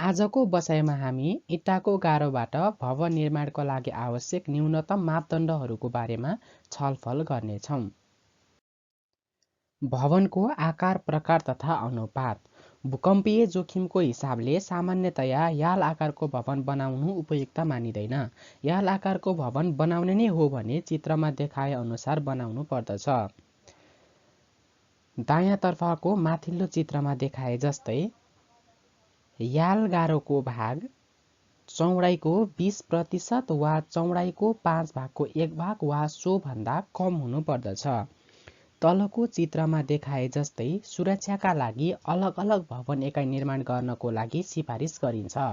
आजको बसाइमा हामी इँटाको गारोबाट भवन निर्माणको लागि आवश्यक न्यूनतम मापदण्डहरूको बारेमा छलफल गर्नेछौँ। भवनको आकार, प्रकार तथा अनुपात। भूकम्पीय जोखिमको हिसाबले सामान्यतया याल आकारको भवन बनाउनु उपयुक्त मानिँदैन। याल आकारको भवन बनाउने नै हो भने चित्रमा देखाए अनुसार बनाउनु पर्दछ। दायाँतर्फको माथिल्लो चित्रमा देखाए जस्तै याल गारोको भाग चौडाइको 20% वा चौडाइको 5 भागको 1 भाग वा सो भन्दा कम हुनु पर्दछ। तलको चित्रमा देखाए जस्तै सुरक्षाका लागि अलग अलग भवन एकाइ निर्माण गर्नको लागि सिफारिस गरिन्छ।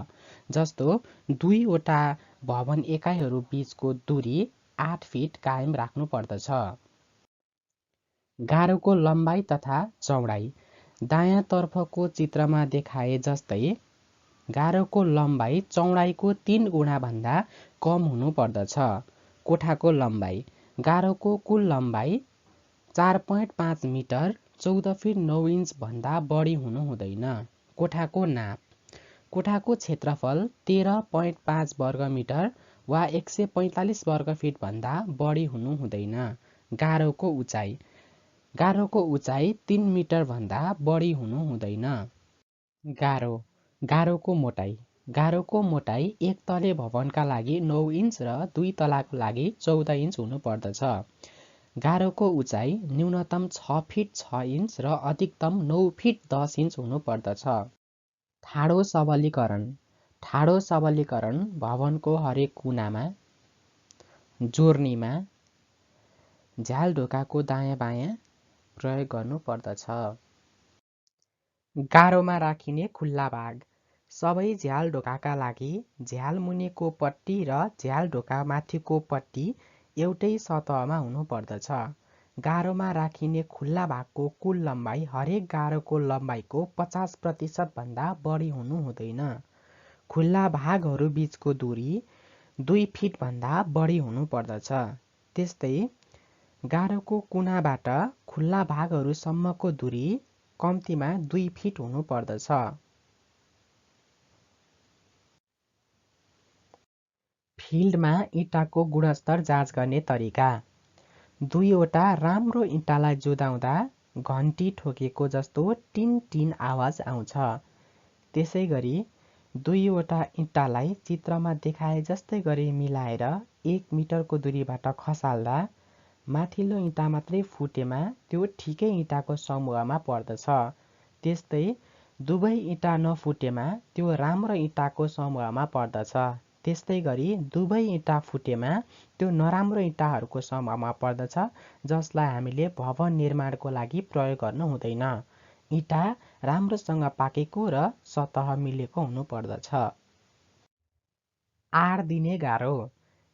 जस्तो दुईवटा भवन एकाइहरू बीचको दूरी 8 फिट कायम राख्नु पर्दछ। गारोको लम्बाइ तथा चौडाइ। दायाँतर्फको चित्रमा देखाए जस्तै गारोको लम्बाइ चौडाइको 3 गुणा भन्दा कम हुनु पर्दछ। कोठाको लम्बाइ। गारोको कुल लम्बाइ 4.5 मिटर 14 फिट 9 इन्च भन्दा बढी हुनु हुँदैन। कोठाको नाप। कोठाको क्षेत्रफल 13.5 वर्ग मिटर वा 145 वर्ग फिट भन्दा बढी हुनु हुँदैन। गारोको उचाइ। गारोको उचाइ 3 मिटर भन्दा बढी हुनु हुँदैन। गारो। गारोको मोटाइ। गारोको मोटाइ एक तले भवनका लागि 9 इन्च र 2 तलाको लागि 14 इन्च हुनु पर्दछ। गारोको उचाइ न्यूनतम 6 फिट 6 इन्च र अधिकतम 9 फिट 10 इन्च हुनु पर्दछ। ठाडो सबलीकरण। ठाडो सबलीकरण भवनको हरेक कुनामा, जोर्नीमा, झ्याल ढोकाको दायाँ बायाँ प्रयोग गर्नु पर्दछ। गारोमा राखिने खुल्ला भाग। सबै झ्याल ढोकाका लागि झ्याल मुनिको पट्टी र झ्याल ढोका माथिको पट्टी एउटै सतहमा हुनु पर्दछ। गारोमा राखिने खुल्ला भागको कुल लम्बाइ हरेक गारोको लम्बाइको 50% भन्दा बढी हुनु हुँदैन। खुल्ला भागहरू बीचको दूरी 2 फिट भन्दा बढी हुनु पर्दछ। त्यस्तै गारोको कुनाबाट खुल्ला भागहरूसम्मको दूरी कम्तीमा 2 फिट हुनु पर्दछ। फिल्डमा इँटाको गुणस्तर जाँच गर्ने तरिका। दुईवटा राम्रो इँटालाई जुधाउँदा घन्टी ठोकेको जस्तो टिन टिन आवाज आउँछ। त्यसै गरी दुईवटा इँटालाई चित्रमा देखाए जस्तै गरी मिलाएर 1 मिटरको दूरीबाट खसाल्दा माथिल्लो इँटा मात्रै फुटेमा त्यो ठिकै इँटाको समूहमा पर्दछ। त्यस्तै दुवै इँटा नफुटेमा त्यो राम्रो इँटाको समूहमा पर्दछ। त्यस्तै गरी दुवै इँटा फुटेमा त्यो नराम्रो इँटाहरूको समूहमा पर्दछ, जसलाई हामीले भवन निर्माणको लागि प्रयोग गर्नु हुँदैन। इँटा राम्रोसँग पाकेको र सतह मिलेको हुनु पर्दछ। आड दिने गारो।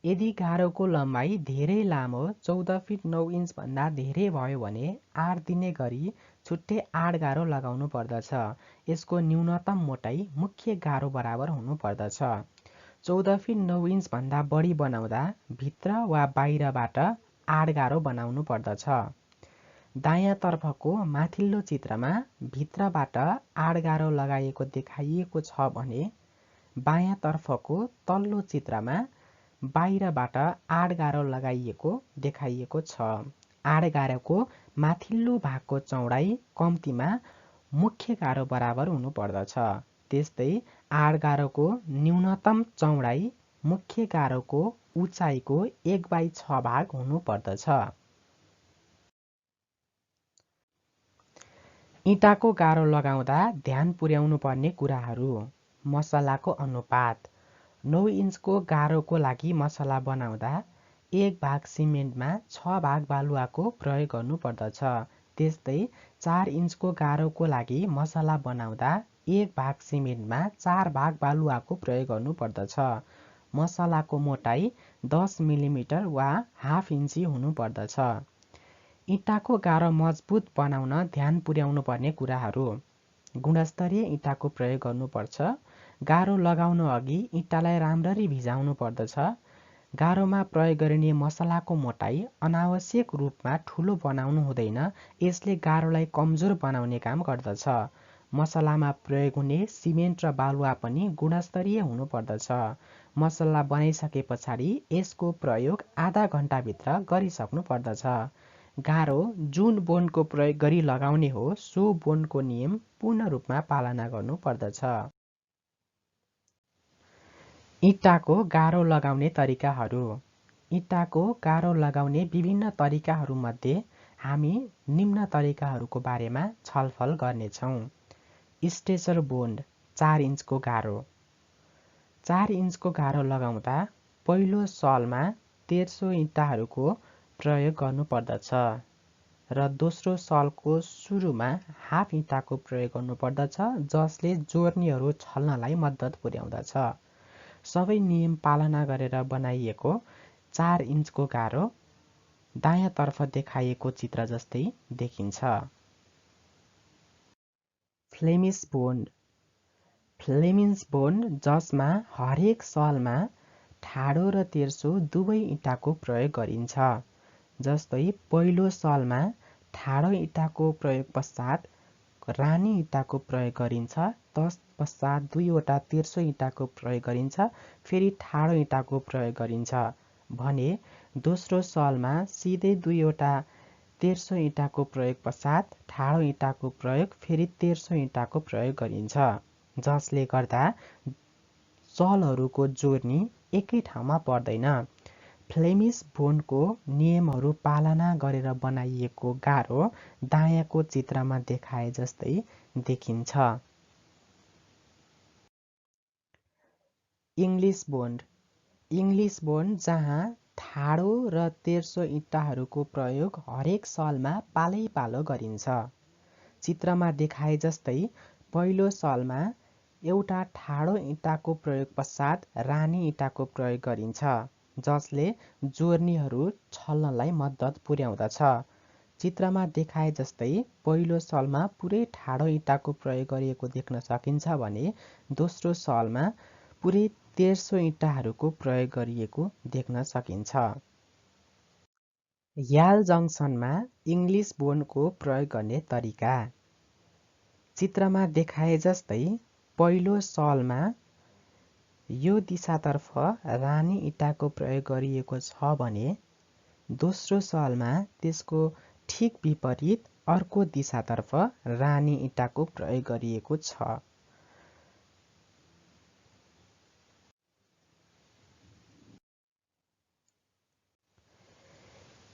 यदि गारोको लम्बाइ धेरै लामो 14 फिट 9 इन्च भन्दा धेरै भयो भने आड दिने गरी छुट्टै आड गारो लगाउनु पर्दछ। यसको न्यूनतम मोटाइ मुख्य गारो बराबर हुनु पर्दछ। 14 फिट 9 इन्च भन्दा बढी बनाउँदा भित्र वा बाहिरबाट आड गारो बनाउनु पर्दछ। दायाँतर्फको माथिल्लो चित्रमा भित्रबाट आड गारो लगाइएको देखाइएको छ भने बायाँतर्फको तल्लो चित्रमा बाहिरबाट आड गारो लगाइएको देखाइएको छ। आड गारोको माथिल्लो भागको चौडाइ कम्तीमा मुख्य गारो बराबर हुनु पर्दछ। त्यस्तै आड गारोको न्यूनतम चौडाइ मुख्य गारोको उचाइको 1/6 भाग हुनु पर्दछ। इँटाको गारो लगाउँदा ध्यान पुर्याउनु पर्ने कुराहरू। मसलाको अनुपात। 9 इन्चको गारोको लागि मसला बनाउँदा 1 भाग सिमेन्टमा 6 भाग बालुवाको प्रयोग गर्नु पर्दछ। त्यस्तै 4 इन्चको गारोको लागि मसला बनाउँदा 1 भाग सिमेन्टमा 4 भाग बालुवाको प्रयोग गर्नु पर्दछ। मसलाको मोटाइ 10 मिलिमिटर वा हाफ इन्ची हुनु पर्दछ। इँटाको गारो मजबुत बनाउन ध्यान पुर्याउनु पर्ने कुराहरू। गुणस्तरीय इँटाको प्रयोग गर्नुपर्छ। गारो लगाउन अघि इँटालाई राम्ररी भिजाउनु पर्दछ। गारोमा प्रयोग गरिने मसलाको मोटाइ अनावश्यक रूपमा ठुलो बनाउनु हुँदैन, यसले गारोलाई कमजोर बनाउने काम गर्दछ। मसलामा प्रयोग हुने सिमेन्ट र बालुवा पनि गुणस्तरीय हुनुपर्दछ। मसला बनाइसके पछाडि यसको प्रयोग आधा घण्टाभित्र गरिसक्नु पर्दछ। गारो जुन बोनको प्रयोग गरी लगाउने हो सो बोनको नियम पूर्ण रूपमा पालना गर्नु पर्दछ। इँटाको गारो लगाउने तरिकाहरू। इँटाको गारो लगाउने विभिन्न तरिकाहरूमध्ये हामी निम्न तरिकाहरूको बारेमा छलफल गर्नेछौँ। स्ट्रेचर बोन्ड 4 इन्चको गारो। 4 इन्चको गारो लगाउँदा पहिलो सलमा तेर्सो इँटाहरूको प्रयोग गर्नुपर्दछ र दोस्रो सलको सुरुमा हाफ इँटाको प्रयोग गर्नुपर्दछ, जसले जोर्नीहरू छल्नलाई मद्दत पुर्याउँदछ। सबै नियम पालना गरेर बनाइएको 4 इन्चको गारो दायाँतर्फ देखाइएको चित्र जस्तै देखिन्छ। Flemish bond. फ्लेमिस बोन्ड जसमा हरेक सलमा ठाडो र तेर्सो दुवै इँटाको प्रयोग गरिन्छ। जस्तै पहिलो सलमा ठाडो इँटाको प्रयोग पश्चात रानी इँटाको प्रयोग गरिन्छ, तत्पश्चात दुईवटा तेर्सो इँटाको प्रयोग गरिन्छ, फेरि ठाडो इँटाको प्रयोग गरिन्छ भने दोस्रो सलमा सिधै दुईवटा तेर्सो इँटाको प्रयोग पश्चात ठाडो इँटाको प्रयोग, फेरि तेर्सो इँटाको प्रयोग गरिन्छ, जसले गर्दा सलहरूको जोर्नी एकै ठाउँमा पर्दैन। फ्लेमिस बोन्डको नियमहरू पालना गरेर बनाइएको गारो दायाँको चित्रमा देखाए जस्तै देखिन्छ। English bond. इङ्ग्लिस बोन्ड जहाँ ठाडो र तेर्सो इँटाहरूको प्रयोग हरेक सलमा पालैपालो गरिन्छ। चित्रमा देखाए जस्तै पहिलो सलमा एउटा ठाडो इँटाको प्रयोग पश्चात रानी इँटाको प्रयोग गरिन्छ, जसले जोर्नीहरू छल्नलाई मद्दत पुर्याउँदछ। चित्रमा देखाए जस्तै पहिलो सलमा पुरै ठाडो इँटाको प्रयोग गरिएको देख्न सकिन्छ भने दोस्रो सलमा पुरै तेर्सो इँटाहरूको प्रयोग गरिएको देख्न सकिन्छ। याल जङ्सनमा इङ्ग्लिस बोन्डको प्रयोग गर्ने तरिका। चित्रमा देखाए जस्तै पहिलो सलमा यो दिशातर्फ रानी इँटाको प्रयोग गरिएको छ भने दोस्रो सलमा त्यसको ठिक विपरीत अर्को दिशातर्फ रानी इँटाको प्रयोग गरिएको छ।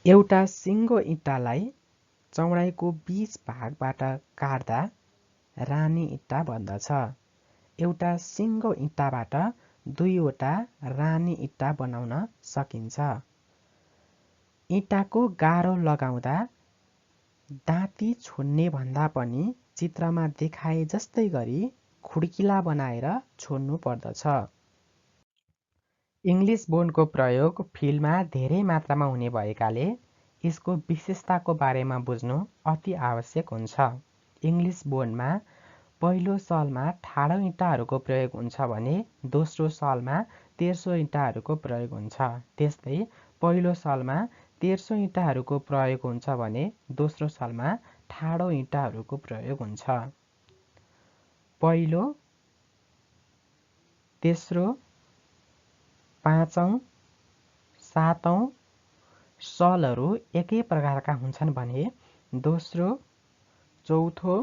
एउटा सिङ्गो इँटालाई चौडाइको 20 भागबाट काट्दा रानी इँटा बन्दछ। एउटा सिङ्गो इँटाबाट दुईवटा रानी इँटा बनाउन सकिन्छ। इँटाको गारो लगाउँदा दाँती छोड्ने भन्दा पनि चित्रमा देखाए जस्तै गरी खुड्किला बनाएर छोड्नु पर्दछ। इङ्ग्लिस बोन्डको प्रयोग फिल्डमा धेरै मात्रामा हुने भएकाले यसको विशेषताको बारेमा बुझ्नु अति आवश्यक हुन्छ। इङ्ग्लिस बोन्डमा पहिलो सलमा ठाडो इँटाहरूको प्रयोग हुन्छ भने दोस्रो सलमा तेर्सो इँटाहरूको प्रयोग हुन्छ। त्यस्तै पहिलो सलमा तेर्सो इँटाहरूको प्रयोग हुन्छ भने दोस्रो सलमा ठाडो इँटाहरूको प्रयोग हुन्छ। पहिलो, तेस्रो, पाँचौं, सातौं सलहरू एकै प्रकारका हुन्छन् भने दोस्रो, चौथो,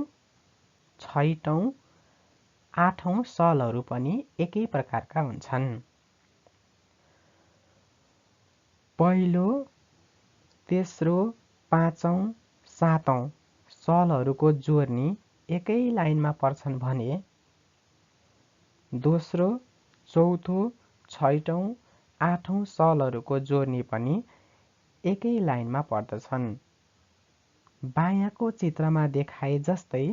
छैटौं, आठौं सलहरू पनि एकै प्रकारका हुन्छन्। पहिलो, तेस्रो, पाँचौं, सातौं सलहरूको जोर्नी एकै लाइनमा पर्छन् भने दोस्रो, चौथो, छैटौं, आठौं सलहरूको जोर्नी पनि एकै लाइनमा पर्दछन्। बायाँको चित्रमा देखाए जस्तै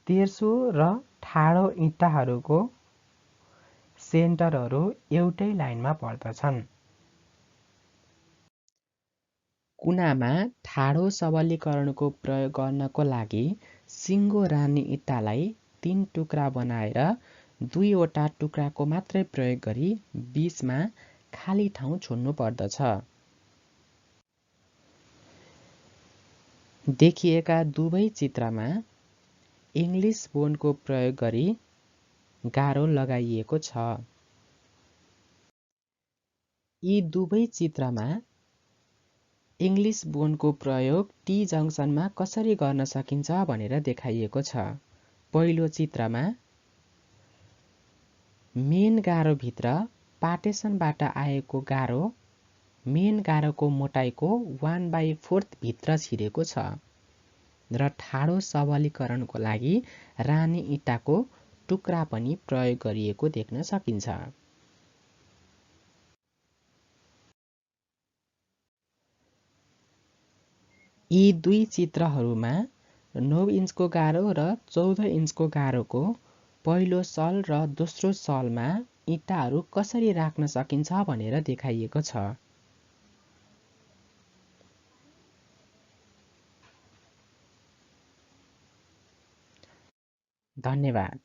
तेर्सो र ठाडो इँटाहरूको सेन्टरहरू एउटै लाइनमा पर्दछन्। कुनामा ठाडो सबलीकरणको प्रयोग गर्नको लागि सिङ्गो रानी इँटालाई 3 टुक्रा बनाएर दुईवटा टुक्राको मात्रै प्रयोग गरी बीचमा खाली ठाउँ छोड्नु पर्दछ। देखिएका दुवै चित्रमा इङ्ग्लिस बोनको प्रयोग गरी गारो लगाइएको छ। यी दुवै चित्रमा इङ्ग्लिस बोनको प्रयोग टी जङ्सनमा कसरी गर्न सकिन्छ भनेर देखाइएको छ। पहिलो चित्रमा मेन गारोभित्र पार्टेसनबाट आएको गारो मेन गारोको मोटाइको 1/4 भित्र छिरेको छ र ठाडो सबलीकरणको लागि रानी इँटाको टुक्रा पनि प्रयोग गरिएको देख्न सकिन्छ। यी दुई चित्रहरूमा 9 इन्चको गारो र 14 इन्चको गारोको पहिलो सल र दोस्रो सलमा इँटाहरू कसरी राख्न सकिन्छ भनेर देखाइएको छ। धन्यवाद।